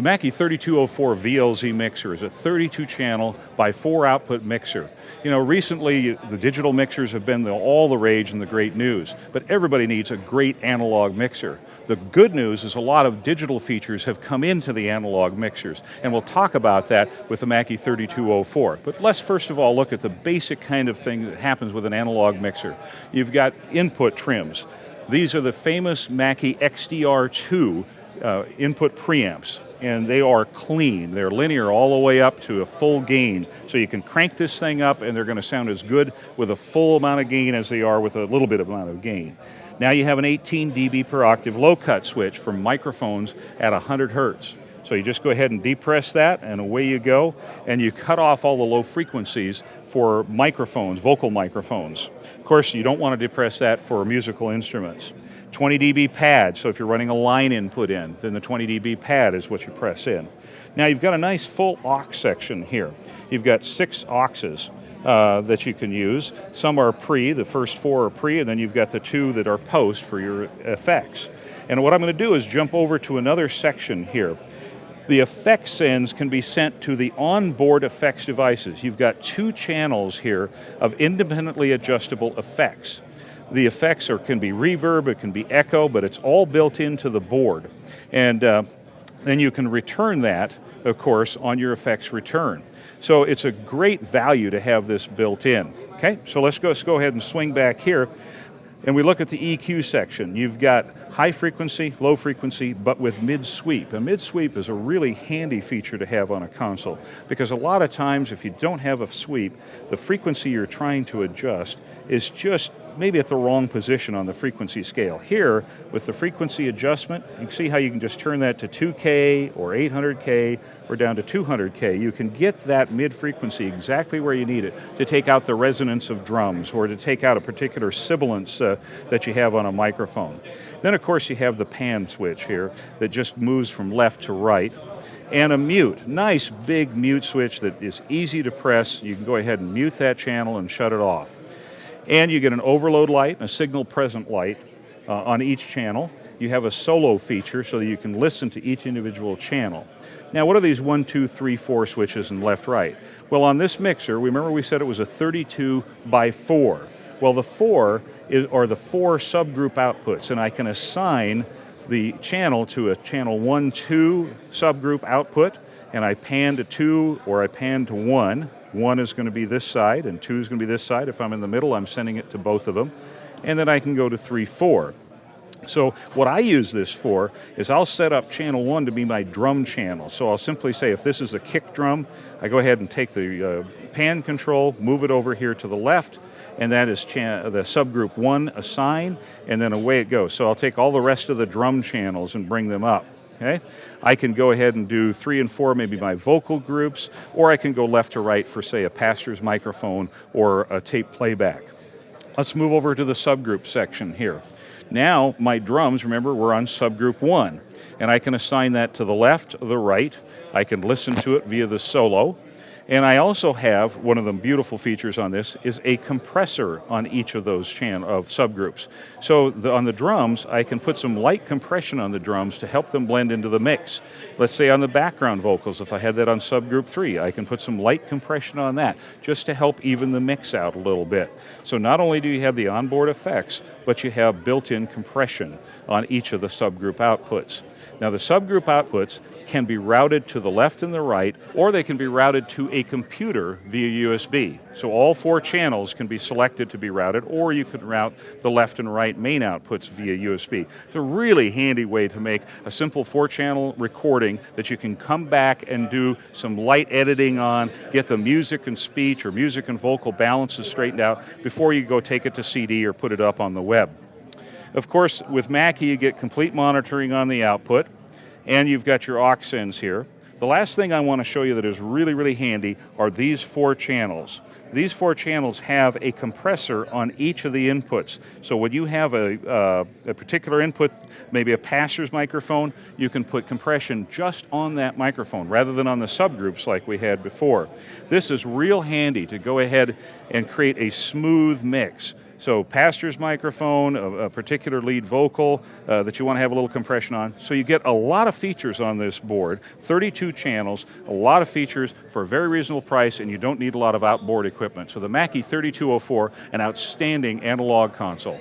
The Mackie 3204 VLZ mixer is a 32-channel by 4 output mixer. You know, recently the digital mixers have been all the rage and the great news, but everybody needs a great analog mixer. The good news is a lot of digital features have come into the analog mixers, and we'll talk about that with the Mackie 3204. But let's first of all look at the basic kind of thing that happens with an analog mixer. You've got input trims. These are the famous Mackie XDR2 input preamps, and they are clean. They're linear all the way up to a full gain, so you can crank this thing up and they're going to sound as good with a full amount of gain as they are with a little bit of amount of gain. Now you have an 18 dB per octave low cut switch for microphones at 100 hertz. So you just go ahead and depress that and away you go, and you cut off all the low frequencies for microphones, vocal microphones. Of course, you don't want to depress that for musical instruments. 20 dB pad, so if you're running a line input in, then the 20 dB pad is what you press in. Now you've got a nice full aux section here. You've got 6 auxes that you can use. Some are pre, the first 4 are pre, and then you've got the 2 that are post for your effects. And what I'm going to do is jump over to another section here. The effects sends can be sent to the onboard effects devices. You've got 2 channels here of independently adjustable effects. The effects can be reverb, it can be echo, but it's all built into the board. And then you can return that, of course, on your effects return. So it's a great value to have this built in. Okay, so let's go ahead and swing back here. And we look at the EQ section. You've got high frequency, low frequency, but with mid-sweep. A mid-sweep is a really handy feature to have on a console, because a lot of times if you don't have a sweep, the frequency you're trying to adjust is just maybe at the wrong position on the frequency scale. Here, with the frequency adjustment, you can see how you can just turn that to 2K or 800K or down to 200K. You can get that mid-frequency exactly where you need it to take out the resonance of drums or to take out a particular sibilance that you have on a microphone. Then of course you have the pan switch here that just moves from left to right. And a mute, nice big mute switch that is easy to press. You can go ahead and mute that channel and shut it off. And you get an overload light and a signal present light on each channel. You have a solo feature so that you can listen to each individual channel. Now what are these 1, 2, 3, 4 switches in left, right? Well, on this mixer, remember we said it was a 32 by 4. Well, the 4 are the 4 subgroup outputs, and I can assign the channel to a channel 1, 2 subgroup output, and I pan to 2 or I pan to 1. 1 is going to be this side and 2 is going to be this side. If I'm in the middle, I'm sending it to both of them. And then I can go to 3, 4. So what I use this for is I'll set up channel 1 to be my drum channel. So I'll simply say if this is a kick drum, I go ahead and take the pan control, move it over here to the left, and that is the subgroup 1 assign, and then away it goes. So I'll take all the rest of the drum channels and bring them up. Okay? I can go ahead and do 3 and 4, maybe my vocal groups, or I can go left to right for, say, a pastor's microphone or a tape playback. Let's move over to the subgroup section here. Now, my drums, remember, we're on subgroup 1, and I can assign that to the left or the right. I can listen to it via the solo. And I also have, one of the beautiful features on this, is a compressor on each of those subgroups. So on the drums, I can put some light compression on the drums to help them blend into the mix. Let's say on the background vocals, if I had that on subgroup 3, I can put some light compression on that just to help even the mix out a little bit. So not only do you have the onboard effects, but you have built-in compression on each of the subgroup outputs. Now the subgroup outputs can be routed to the left and the right, or they can be routed to a computer via USB. So all 4 channels can be selected to be routed, or you could route the left and right main outputs via USB. It's a really handy way to make a simple 4-channel recording that you can come back and do some light editing on, get the music and speech or music and vocal balances straightened out before you go take it to CD or put it up on the web. Of course, with Mackie, you get complete monitoring on the output, and you've got your aux ends here. The last thing I want to show you that is really, really handy are these 4 channels. These 4 channels have a compressor on each of the inputs. So when you have a particular input, maybe a pastor's microphone, you can put compression just on that microphone rather than on the subgroups like we had before. This is real handy to go ahead and create a smooth mix. So pastor's microphone, a particular lead vocal that you want to have a little compression on. So you get a lot of features on this board, 32 channels, a lot of features for a very reasonable price, and you don't need a lot of outboard equipment. So the Mackie 3204, an outstanding analog console.